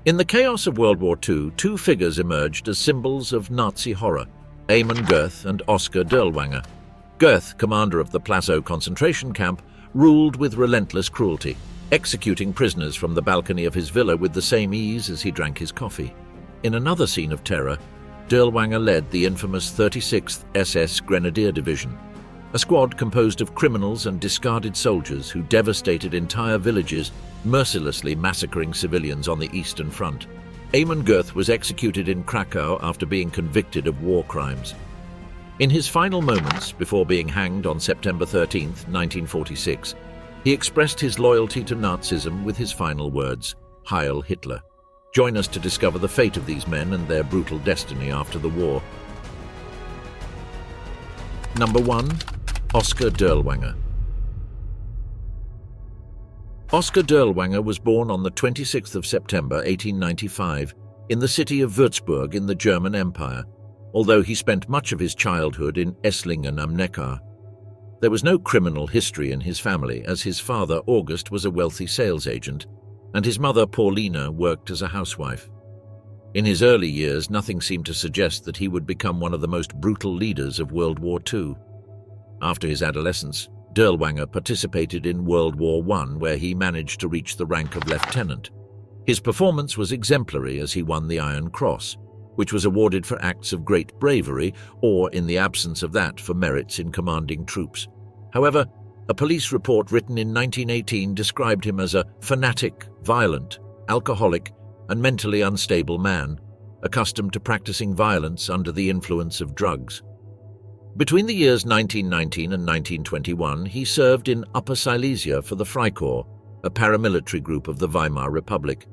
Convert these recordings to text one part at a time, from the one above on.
In the chaos of World War II, two figures emerged as symbols of Nazi horror: Amon Göth and Oskar Dirlewanger. Goeth, commander of the Plazow concentration camp, ruled with relentless cruelty, executing prisoners from the balcony of his villa with the same ease as he drank his coffee. In another scene of terror, Dirlewanger led the infamous 36th SS Grenadier Division, a squad composed of criminals and discarded soldiers who devastated entire villages, mercilessly massacring civilians on the Eastern Front. Amon Göth was executed in Krakow after being convicted of war crimes. In his final moments, before being hanged on September 13, 1946, he expressed his loyalty to Nazism with his final words, "Heil Hitler." Join us to discover the fate of these men and their brutal destiny after the war. Number 1. Oskar Dirlewanger. Oskar Dirlewanger was born on the 26th of September 1895 in the city of Würzburg in the German Empire, although he spent much of his childhood in Esslingen am Neckar. There was no criminal history in his family, as his father August was a wealthy sales agent and his mother Paulina worked as a housewife. In his early years, nothing seemed to suggest that he would become one of the most brutal leaders of World War II. After his adolescence, Dirlewanger participated in World War I, where he managed to reach the rank of lieutenant. His performance was exemplary as he won the Iron Cross, which was awarded for acts of great bravery or, in the absence of that, for merits in commanding troops. However, a police report written in 1918 described him as a fanatic, violent, alcoholic, and mentally unstable man, accustomed to practicing violence under the influence of drugs. Between the years 1919 and 1921, he served in Upper Silesia for the Freikorps, a paramilitary group of the Weimar Republic.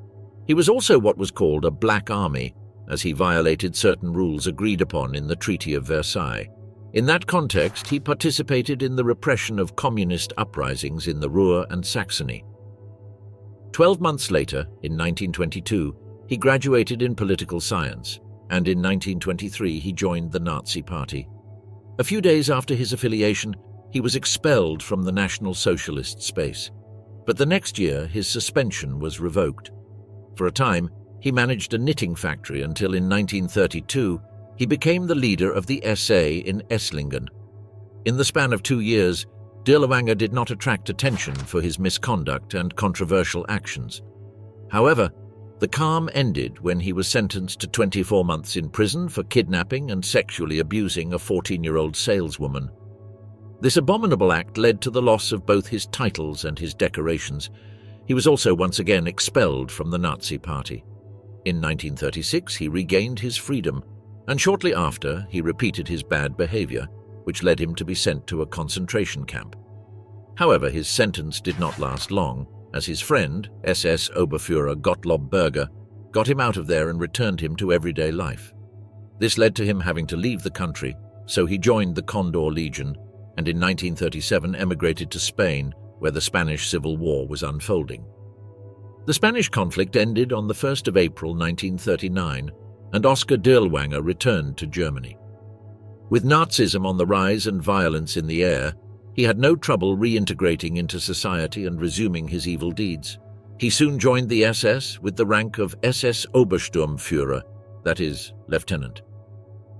He was also what was called a Black Army, as he violated certain rules agreed upon in the Treaty of Versailles. In that context, he participated in the repression of communist uprisings in the Ruhr and Saxony. 12 months later, in 1922, he graduated in political science, and in 1923 he joined the Nazi Party. A few days after his affiliation, he was expelled from the National Socialist space. But the next year, his suspension was revoked. For a time, he managed a knitting factory until in 1932 he became the leader of the SA in Esslingen. In the span of 2 years, Dirlewanger did not attract attention for his misconduct and controversial actions. However, the calm ended when he was sentenced to 24 months in prison for kidnapping and sexually abusing a 14-year-old saleswoman. This abominable act led to the loss of both his titles and his decorations. He was also once again expelled from the Nazi Party. In 1936, he regained his freedom, and shortly after, he repeated his bad behavior, which led him to be sent to a concentration camp. However, his sentence did not last long, as his friend, SS Oberfuhrer Gottlob Berger, got him out of there and returned him to everyday life. This led to him having to leave the country, so he joined the Condor Legion and in 1937 emigrated to Spain, where the Spanish Civil War was unfolding. The Spanish conflict ended on the 1st of April 1939, and Oskar Dirlewanger returned to Germany. With Nazism on the rise and violence in the air, he had no trouble reintegrating into society and resuming his evil deeds. He soon joined the SS with the rank of SS Obersturmführer, that is, lieutenant.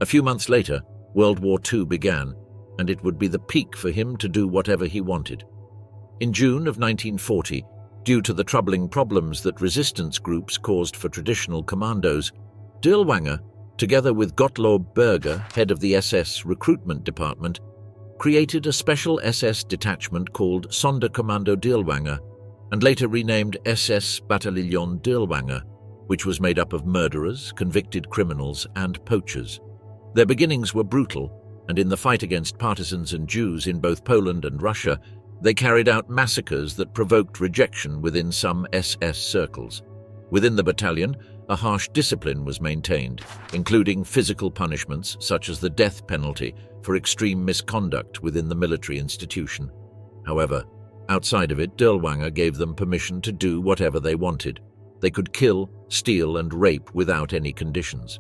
A few months later, World War II began, and it would be the peak for him to do whatever he wanted. In June of 1940, due to the troubling problems that resistance groups caused for traditional commandos, Dirlewanger, together with Gottlob Berger, head of the SS recruitment department, created a special SS detachment called Sonderkommando Dirlewanger and later renamed SS Bataillon Dirlewanger, which was made up of murderers, convicted criminals, and poachers. Their beginnings were brutal, and in the fight against partisans and Jews in both Poland and Russia, they carried out massacres that provoked rejection within some SS circles. Within the battalion, a harsh discipline was maintained, including physical punishments such as the death penalty for extreme misconduct within the military institution. However, outside of it, Dirlewanger gave them permission to do whatever they wanted. They could kill, steal, and rape without any conditions.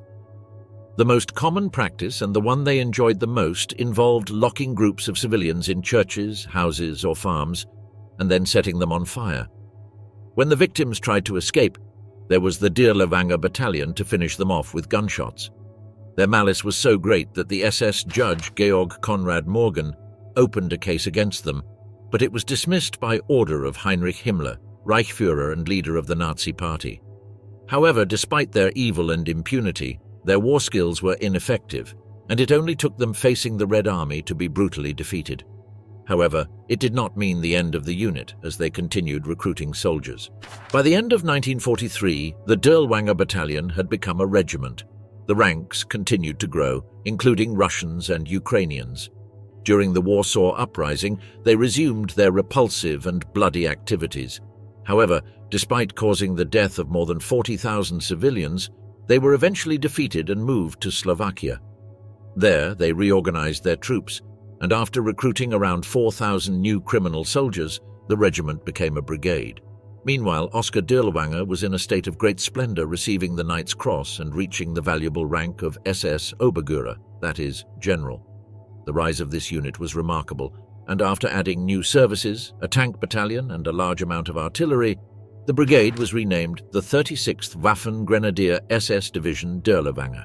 The most common practice, and the one they enjoyed the most, involved locking groups of civilians in churches, houses, or farms, and then setting them on fire. When the victims tried to escape, There was the Dirlewanger battalion to finish them off with gunshots. Their malice was so great that the SS judge Georg Konrad Morgan opened a case against them, but it was dismissed by order of Heinrich Himmler, Reichsführer and leader of the Nazi Party. However, despite their evil and impunity, their war skills were ineffective, and it only took them facing the Red Army to be brutally defeated. However, it did not mean the end of the unit, as they continued recruiting soldiers. By the end of 1943, the Dirlewanger battalion had become a regiment. The ranks continued to grow, including Russians and Ukrainians. During the Warsaw Uprising, they resumed their repulsive and bloody activities. However, despite causing the death of more than 40,000 civilians, they were eventually defeated and moved to Slovakia. There, they reorganized their troops, and after recruiting around 4,000 new criminal soldiers, the regiment became a brigade. Meanwhile, Oskar Dirlewanger was in a state of great splendor, receiving the Knight's Cross and reaching the valuable rank of SS Oberführer, that is, general. The rise of this unit was remarkable, and after adding new services, a tank battalion and a large amount of artillery, the brigade was renamed the 36th Waffen-Grenadier SS Division Dirlewanger.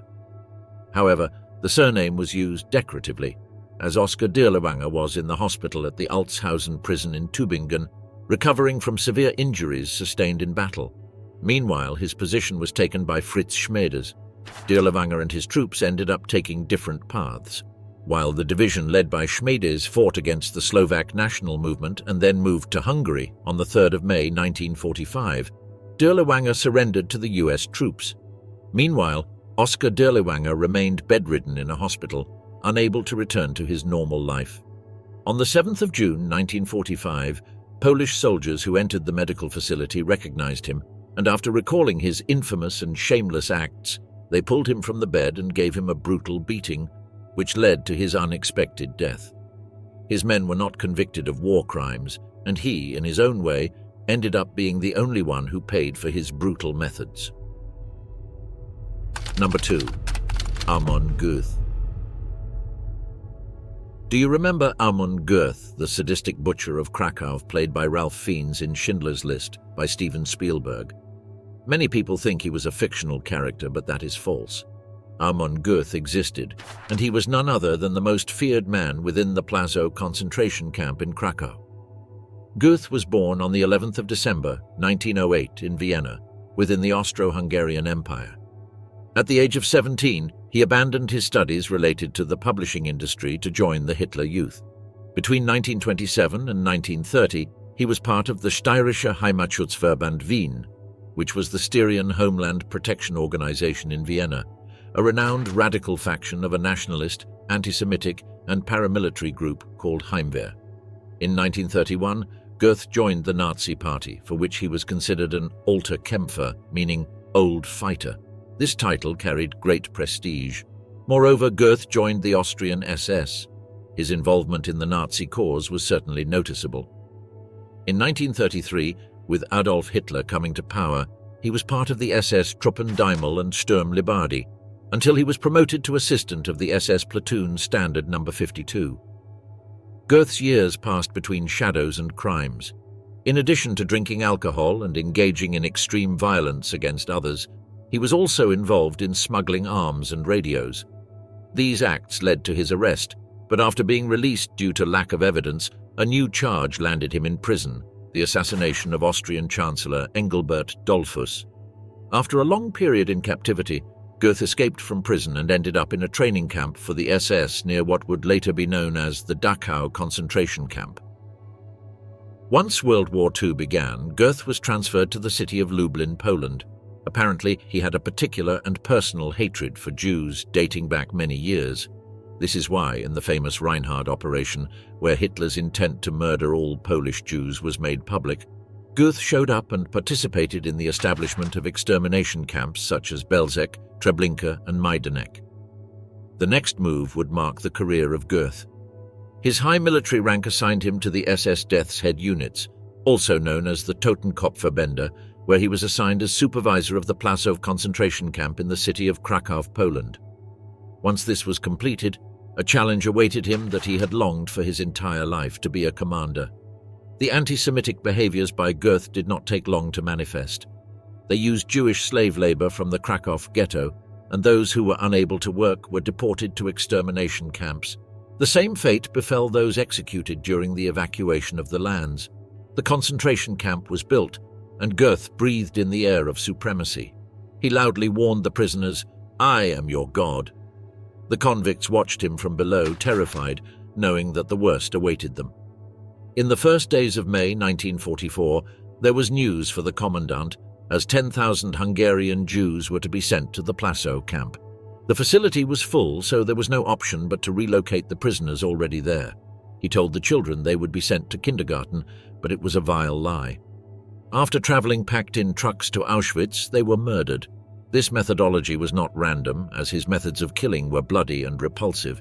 However, the surname was used decoratively, as Oskar Dirlewanger was in the hospital at the Altshausen prison in Tübingen, recovering from severe injuries sustained in battle. Meanwhile, his position was taken by Fritz Schmedes. Dirlewanger and his troops ended up taking different paths. While the division led by Schmedes fought against the Slovak national movement and then moved to Hungary on the 3rd of May 1945, Dirlewanger surrendered to the US troops. Meanwhile, Oskar Dirlewanger remained bedridden in a hospital, unable to return to his normal life. On the 7th of June 1945, Polish soldiers who entered the medical facility recognized him, and after recalling his infamous and shameless acts, they pulled him from the bed and gave him a brutal beating, which led to his unexpected death. His men were not convicted of war crimes, and he, in his own way, ended up being the only one who paid for his brutal methods. Number 2. Amon Göth. Do you remember Amon Göth, the sadistic butcher of Krakow, played by Ralph Fiennes in Schindler's List by Steven Spielberg? Many people think he was a fictional character, but that is false. Amon Göth existed, and he was none other than the most feared man within the Plazow concentration camp in Krakow. Goeth was born on the 11th of December, 1908 in Vienna, within the Austro-Hungarian Empire. At the age of 17, he abandoned his studies related to the publishing industry to join the Hitler Youth. Between 1927 and 1930, he was part of the Steirischer Heimatschutzverband Wien, which was the Styrian Homeland Protection Organization in Vienna, a renowned radical faction of a nationalist, anti-Semitic, and paramilitary group called Heimwehr. In 1931, Goeth joined the Nazi Party, for which he was considered an alter Kämpfer, meaning old fighter. This title carried great prestige. Moreover, Goeth joined the Austrian SS. His involvement in the Nazi cause was certainly noticeable. In 1933, with Adolf Hitler coming to power, he was part of the SS Truppendaimel and Sturmlibardi, until he was promoted to assistant of the SS platoon Standard No. 52. Goeth's years passed between shadows and crimes. In addition to drinking alcohol and engaging in extreme violence against others, he was also involved in smuggling arms and radios. These acts led to his arrest, but after being released due to lack of evidence, a new charge landed him in prison, the assassination of Austrian Chancellor Engelbert Dollfuss. After a long period in captivity, Goeth escaped from prison and ended up in a training camp for the SS near what would later be known as the Dachau concentration camp. Once World War II began, Goeth was transferred to the city of Lublin, Poland. Apparently, he had a particular and personal hatred for Jews dating back many years. This is why, in the famous Reinhard operation, where Hitler's intent to murder all Polish Jews was made public, Goeth showed up and participated in the establishment of extermination camps such as Belzec, Treblinka, and Majdanek. The next move would mark the career of Goeth. His high military rank assigned him to the SS Death's Head units, also known as the Totenkopfverbände, where he was assigned as supervisor of the Plazow concentration camp in the city of Krakow, Poland. Once this was completed, a challenge awaited him that he had longed for his entire life: to be a commander. The anti-Semitic behaviors by Goeth did not take long to manifest. They used Jewish slave labor from the Krakow ghetto, and those who were unable to work were deported to extermination camps. The same fate befell those executed during the evacuation of the lands. The concentration camp was built, and Goeth breathed in the air of supremacy. He loudly warned the prisoners, "I am your God." The convicts watched him from below, terrified, knowing that the worst awaited them. In the first days of May 1944, there was news for the Kommandant, as 10,000 Hungarian Jews were to be sent to the Plazow camp. The facility was full, so there was no option but to relocate the prisoners already there. He told the children they would be sent to kindergarten, but it was a vile lie. After traveling packed in trucks to Auschwitz, they were murdered. This methodology was not random, as his methods of killing were bloody and repulsive.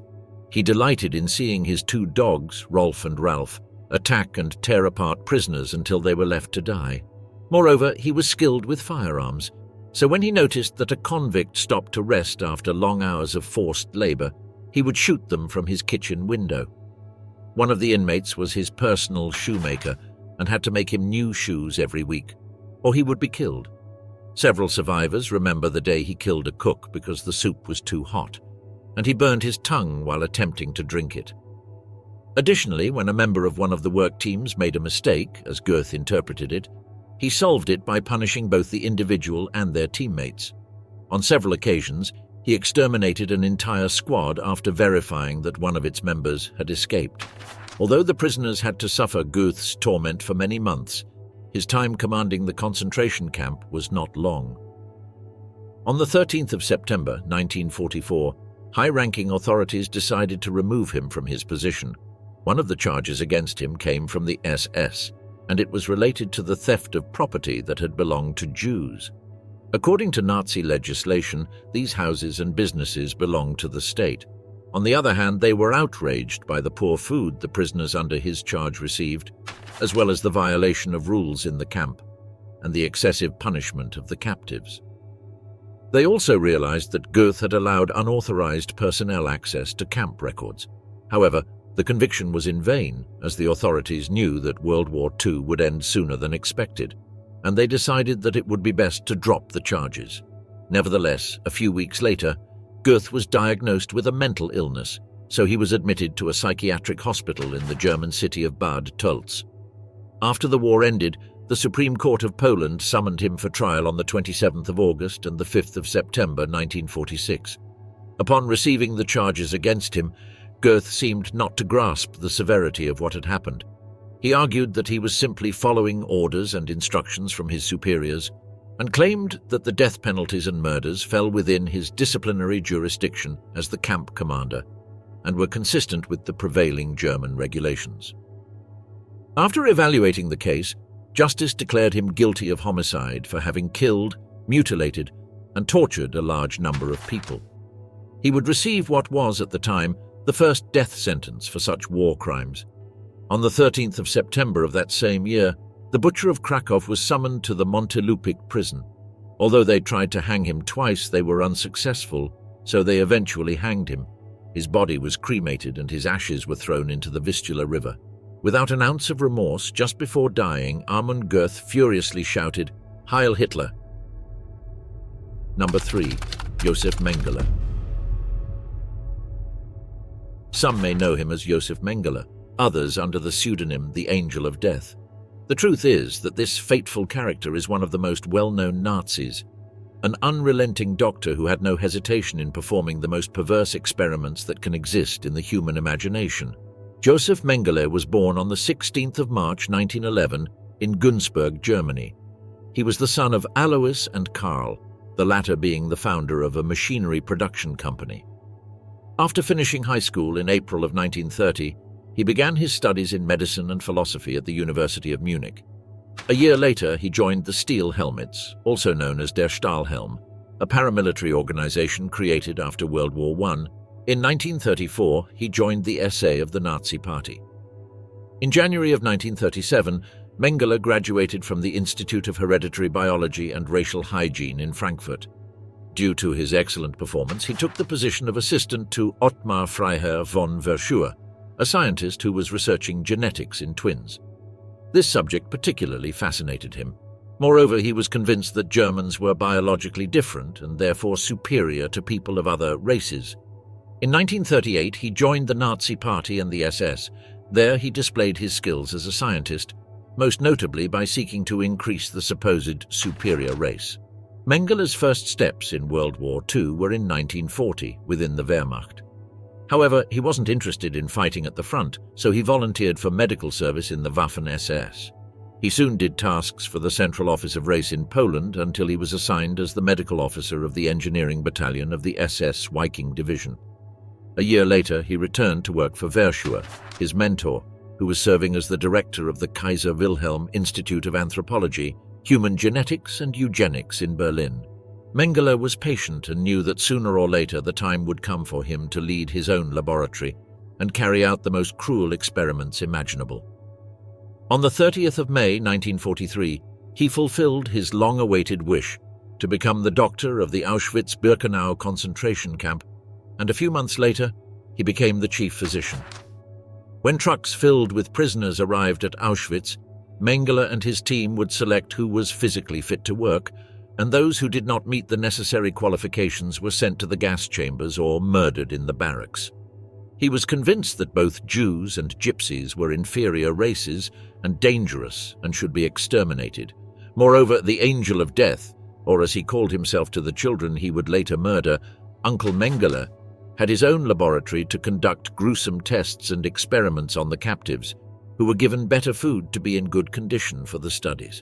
He delighted in seeing his two dogs, Rolf and Ralph, attack and tear apart prisoners until they were left to die. Moreover, he was skilled with firearms, so when he noticed that a convict stopped to rest after long hours of forced labor, he would shoot them from his kitchen window. One of the inmates was his personal shoemaker and had to make him new shoes every week, or he would be killed. Several survivors remember the day he killed a cook because the soup was too hot, and he burned his tongue while attempting to drink it. Additionally, when a member of one of the work teams made a mistake, as Goeth interpreted it, he solved it by punishing both the individual and their teammates. On several occasions, he exterminated an entire squad after verifying that one of its members had escaped. Although the prisoners had to suffer Goeth's torment for many months, his time commanding the concentration camp was not long. On the 13th of September 1944, high-ranking authorities decided to remove him from his position. One of the charges against him came from the SS, and it was related to the theft of property that had belonged to Jews. According to Nazi legislation, these houses and businesses belonged to the state. On the other hand, they were outraged by the poor food the prisoners under his charge received, as well as the violation of rules in the camp, and the excessive punishment of the captives. They also realized that Goeth had allowed unauthorized personnel access to camp records. However, the conviction was in vain, as the authorities knew that World War II would end sooner than expected, and they decided that it would be best to drop the charges. Nevertheless, a few weeks later, Goeth was diagnosed with a mental illness, so he was admitted to a psychiatric hospital in the German city of Bad Tölz. After the war ended, the Supreme Court of Poland summoned him for trial on the 27th of August and the 5th of September 1946. Upon receiving the charges against him, Goeth seemed not to grasp the severity of what had happened. He argued that he was simply following orders and instructions from his superiors, and claimed that the death penalties and murders fell within his disciplinary jurisdiction as the camp commander, and were consistent with the prevailing German regulations. After evaluating the case, justice declared him guilty of homicide for having killed, mutilated, and tortured a large number of people. He would receive what was, at the time, the first death sentence for such war crimes. On the 13th of September of that same year, the Butcher of Krakow was summoned to the Montelupik prison. Although they tried to hang him twice, they were unsuccessful, so they eventually hanged him. His body was cremated and his ashes were thrown into the Vistula River. Without an ounce of remorse, just before dying, Amon Göth furiously shouted, "Heil Hitler!" Number 3. Josef Mengele. Some may know him as Josef Mengele, others under the pseudonym the Angel of Death. The truth is that this fateful character is one of the most well-known Nazis, an unrelenting doctor who had no hesitation in performing the most perverse experiments that can exist in the human imagination. Josef Mengele was born on the 16th of March 1911 in Günzburg, Germany. He was the son of Alois and Karl, the latter being the founder of a machinery production company. After finishing high school in April of 1930, he began his studies in medicine and philosophy at the University of Munich. A year later, he joined the Steel Helmets, also known as Der Stahlhelm, a paramilitary organization created after World War I. In 1934, he joined the SA of the Nazi Party. In January of 1937, Mengele graduated from the Institute of Hereditary Biology and Racial Hygiene in Frankfurt. Due to his excellent performance, he took the position of assistant to Ottmar Freiherr von Verschuer, a scientist who was researching genetics in twins. This subject particularly fascinated him. Moreover, he was convinced that Germans were biologically different and therefore superior to people of other races. In 1938, he joined the Nazi Party and the SS. There he displayed his skills as a scientist, most notably by seeking to increase the supposed superior race. Mengele's first steps in World War II were in 1940 within the Wehrmacht. However, he wasn't interested in fighting at the front, so he volunteered for medical service in the Waffen-SS. He soon did tasks for the Central Office of Race in Poland until he was assigned as the medical officer of the engineering battalion of the SS Viking Division. A year later, he returned to work for Verschuer, his mentor, who was serving as the director of the Kaiser Wilhelm Institute of Anthropology, Human Genetics and Eugenics in Berlin. Mengele was patient and knew that sooner or later the time would come for him to lead his own laboratory and carry out the most cruel experiments imaginable. On the 30th of May 1943, he fulfilled his long-awaited wish to become the doctor of the Auschwitz-Birkenau concentration camp, and a few months later, he became the chief physician. When trucks filled with prisoners arrived at Auschwitz, Mengele and his team would select who was physically fit to work, and those who did not meet the necessary qualifications were sent to the gas chambers or murdered in the barracks. He was convinced that both Jews and Gypsies were inferior races and dangerous and should be exterminated. Moreover, the Angel of Death, or as he called himself to the children he would later murder, Uncle Mengele, had his own laboratory to conduct gruesome tests and experiments on the captives, who were given better food to be in good condition for the studies.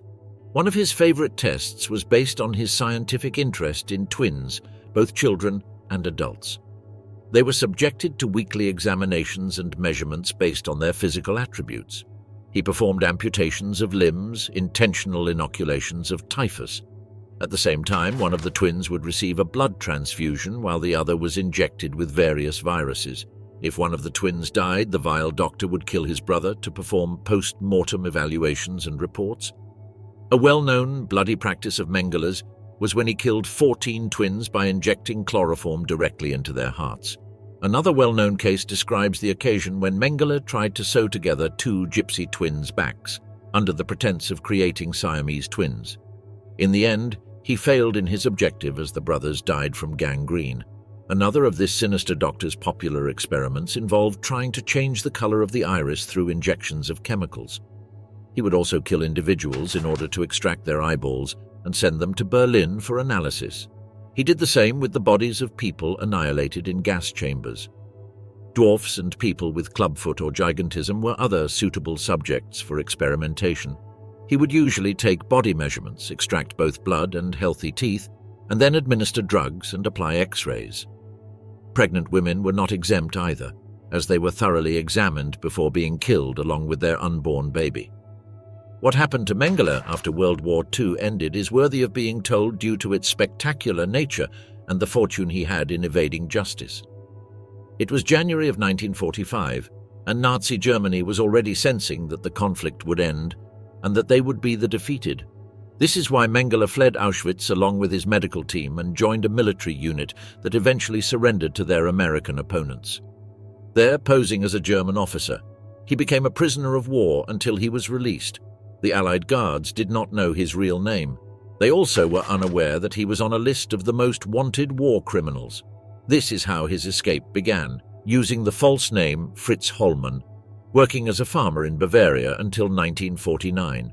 One of his favorite tests was based on his scientific interest in twins, both children and adults. They were subjected to weekly examinations and measurements based on their physical attributes. He performed amputations of limbs, intentional inoculations of typhus. At the same time, one of the twins would receive a blood transfusion while the other was injected with various viruses. If one of the twins died, the vile doctor would kill his brother to perform post-mortem evaluations and reports. A well-known bloody practice of Mengele's was when he killed 14 twins by injecting chloroform directly into their hearts. Another well-known case describes the occasion when Mengele tried to sew together two gypsy twins' backs, under the pretense of creating Siamese twins. In the end, he failed in his objective as the brothers died from gangrene. Another of this sinister doctor's popular experiments involved trying to change the color of the iris through injections of chemicals. He would also kill individuals in order to extract their eyeballs and send them to Berlin for analysis. He did the same with the bodies of people annihilated in gas chambers. Dwarfs and people with clubfoot or gigantism were other suitable subjects for experimentation. He would usually take body measurements, extract both blood and healthy teeth, and then administer drugs and apply X-rays. Pregnant women were not exempt either, as they were thoroughly examined before being killed along with their unborn baby. What happened to Mengele after World War II ended is worthy of being told due to its spectacular nature and the fortune he had in evading justice. It was January of 1945, and Nazi Germany was already sensing that the conflict would end and that they would be the defeated. This is why Mengele fled Auschwitz along with his medical team and joined a military unit that eventually surrendered to their American opponents. There, posing as a German officer, he became a prisoner of war until he was released. The Allied guards did not know his real name. They also were unaware that he was on a list of the most wanted war criminals. This is how his escape began, using the false name Fritz Hollmann, working as a farmer in Bavaria until 1949.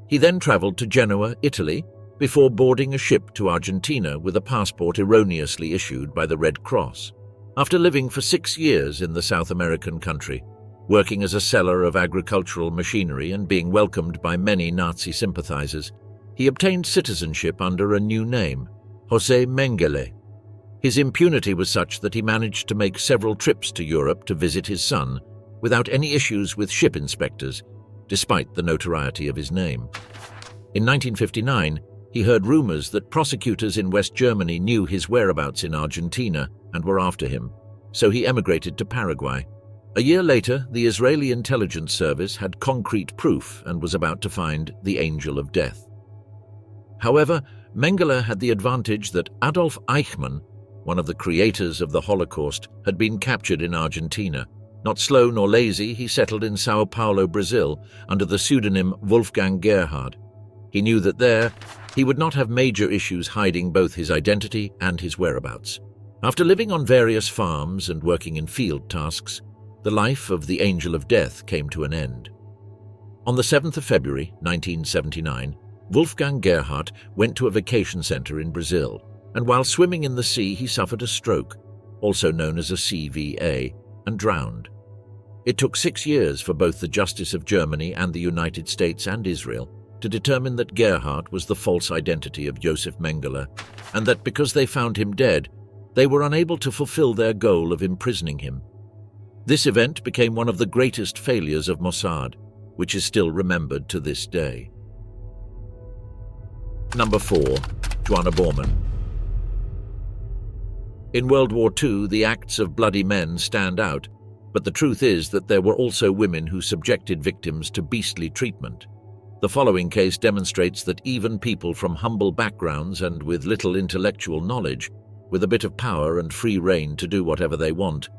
He then traveled to Genoa, Italy, before boarding a ship to Argentina with a passport erroneously issued by the Red Cross. After living for 6 years in the South American country, working as a seller of agricultural machinery and being welcomed by many Nazi sympathizers, he obtained citizenship under a new name, Josef Mengele. His impunity was such that he managed to make several trips to Europe to visit his son without any issues with ship inspectors, despite the notoriety of his name. In 1959, he heard rumors that prosecutors in West Germany knew his whereabouts in Argentina and were after him, so he emigrated to Paraguay. A year later, the Israeli intelligence service had concrete proof and was about to find the Angel of Death. However, Mengele had the advantage that Adolf Eichmann, one of the creators of the Holocaust, had been captured in Argentina. Not slow nor lazy, he settled in Sao Paulo, Brazil, under the pseudonym Wolfgang Gerhard. He knew that there, he would not have major issues hiding both his identity and his whereabouts. After living on various farms and working in field tasks, the life of the Angel of Death came to an end. On the 7th of February, 1979, Wolfgang Gerhardt went to a vacation center in Brazil, and while swimming in the sea, he suffered a stroke, also known as a CVA, and drowned. It took 6 years for both the Justice of Germany and the United States and Israel to determine that Gerhardt was the false identity of Josef Mengele, and that because they found him dead, they were unable to fulfill their goal of imprisoning him. This event became one of the greatest failures of Mossad, which is still remembered to this day. Number 4. Johanna Bormann. In World War II, the acts of bloody men stand out, but the truth is that there were also women who subjected victims to beastly treatment. The following case demonstrates that even people from humble backgrounds and with little intellectual knowledge, with a bit of power and free rein to do whatever they want,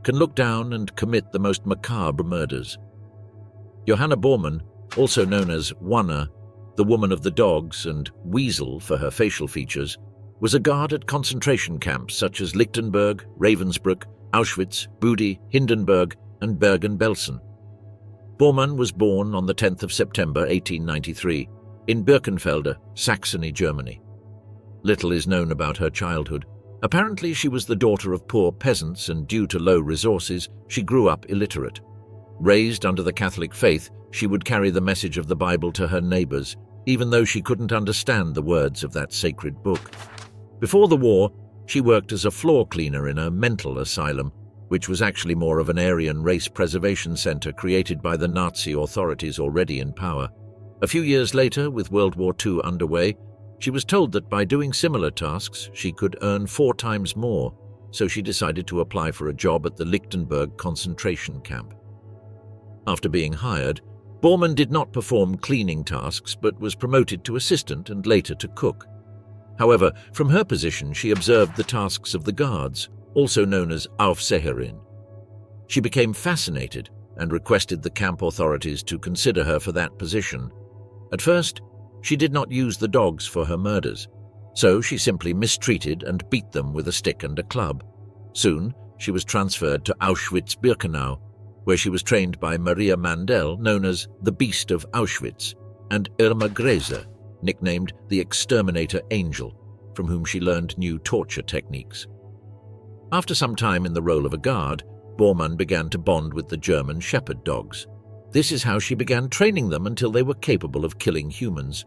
can look down and commit the most macabre murders. Johanna Bormann, also known as Wanna, the woman of the dogs, and Weasel for her facial features, was a guard at concentration camps such as Lichtenberg, Ravensbrück, Auschwitz, Budi, Hindenburg, and Bergen-Belsen. Bormann was born on the 10th of September 1893 in Birkenfelde, Saxony, Germany. Little is known about her childhood. Apparently, she was the daughter of poor peasants, and due to low resources, she grew up illiterate. Raised under the Catholic faith, she would carry the message of the Bible to her neighbors, even though she couldn't understand the words of that sacred book. Before the war, she worked as a floor cleaner in a mental asylum, which was actually more of an Aryan race preservation center created by the Nazi authorities already in power. A few years later, with World War II underway, she was told that by doing similar tasks, she could earn 4 times more, so she decided to apply for a job at the Lichtenberg concentration camp. After being hired, Bormann did not perform cleaning tasks but was promoted to assistant and later to cook. However, from her position she observed the tasks of the guards, also known as Aufseherin. She became fascinated and requested the camp authorities to consider her for that position. At first, she did not use the dogs for her murders, so she simply mistreated and beat them with a stick and a club. Soon, she was transferred to Auschwitz-Birkenau, where she was trained by Maria Mandel, known as the Beast of Auschwitz, and Irma Gräser, nicknamed the Exterminator Angel, from whom she learned new torture techniques. After some time in the role of a guard, Bormann began to bond with the German shepherd dogs. This is how she began training them until they were capable of killing humans.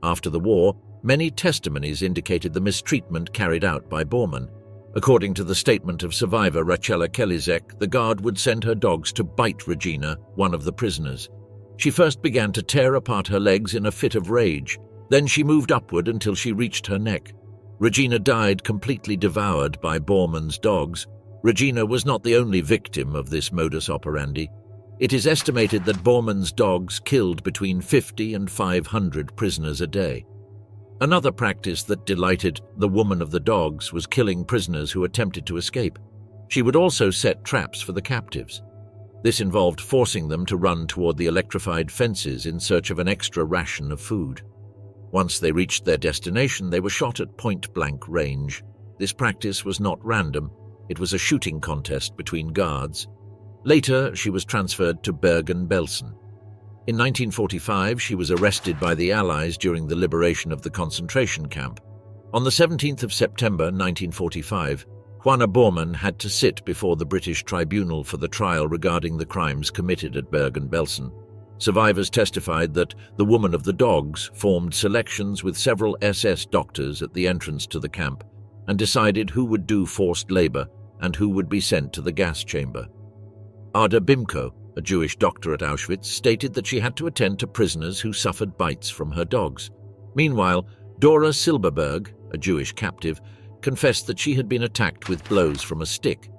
After the war, many testimonies indicated the mistreatment carried out by Bormann. According to the statement of survivor Rachela Kelizek, the guard would send her dogs to bite Regina, one of the prisoners. She first began to tear apart her legs in a fit of rage. Then she moved upward until she reached her neck. Regina died completely devoured by Bormann's dogs. Regina was not the only victim of this modus operandi. It is estimated that Bormann's dogs killed between 50 and 500 prisoners a day. Another practice that delighted the woman of the dogs was killing prisoners who attempted to escape. She would also set traps for the captives. This involved forcing them to run toward the electrified fences in search of an extra ration of food. Once they reached their destination, they were shot at point-blank range. This practice was not random. It was a shooting contest between guards. Later, she was transferred to Bergen-Belsen. In 1945, she was arrested by the Allies during the liberation of the concentration camp. On the 17th of September 1945, Johanna Bormann had to sit before the British tribunal for the trial regarding the crimes committed at Bergen-Belsen. Survivors testified that the woman of the dogs formed selections with several SS doctors at the entrance to the camp and decided who would do forced labor and who would be sent to the gas chamber. Ada Bimko, a Jewish doctor at Auschwitz, stated that she had to attend to prisoners who suffered bites from her dogs. Meanwhile, Dora Silberberg, a Jewish captive, confessed that she had been attacked with blows from a stick.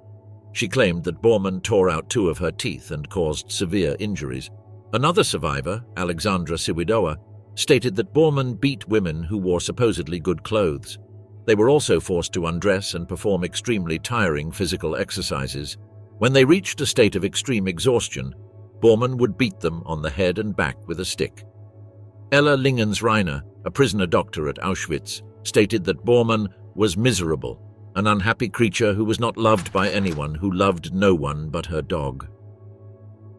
She claimed that Bormann tore out 2 of her teeth and caused severe injuries. Another survivor, Alexandra Siwidowa, stated that Bormann beat women who wore supposedly good clothes. They were also forced to undress and perform extremely tiring physical exercises. When they reached a state of extreme exhaustion, Bormann would beat them on the head and back with a stick. Ella Lingens-Reiner, a prisoner doctor at Auschwitz, stated that Bormann was miserable, an unhappy creature who was not loved by anyone, who loved no one but her dog.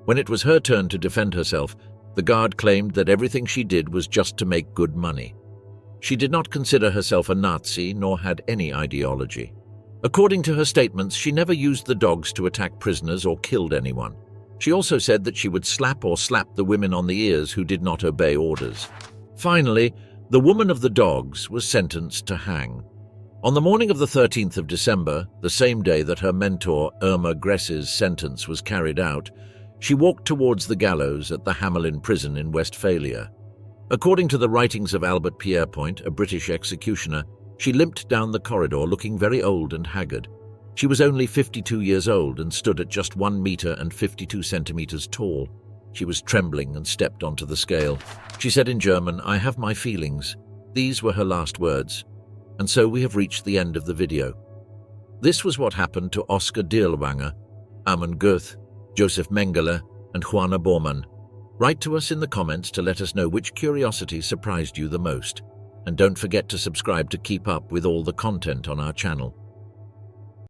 When it was her turn to defend herself, the guard claimed that everything she did was just to make good money. She did not consider herself a Nazi nor had any ideology. According to her statements, she never used the dogs to attack prisoners or killed anyone. She also said that she would slap or slap the women on the ears who did not obey orders. Finally, the woman of the dogs was sentenced to hang. On the morning of the 13th of December, the same day that her mentor Irma Gress's sentence was carried out, she walked towards the gallows at the Hamelin prison in Westphalia. According to the writings of Albert Pierrepoint, a British executioner, she limped down the corridor looking very old and haggard. She was only 52 years old and stood at just 1 meter and 52 centimeters tall. She was trembling and stepped onto the scale. She said in German, "I have my feelings." These were her last words. And so we have reached the end of the video. This was what happened to Oskar Dirlewanger, Amon Göth, Josef Mengele, and Johanna Bormann. Write to us in the comments to let us know which curiosity surprised you the most. And don't forget to subscribe to keep up with all the content on our channel.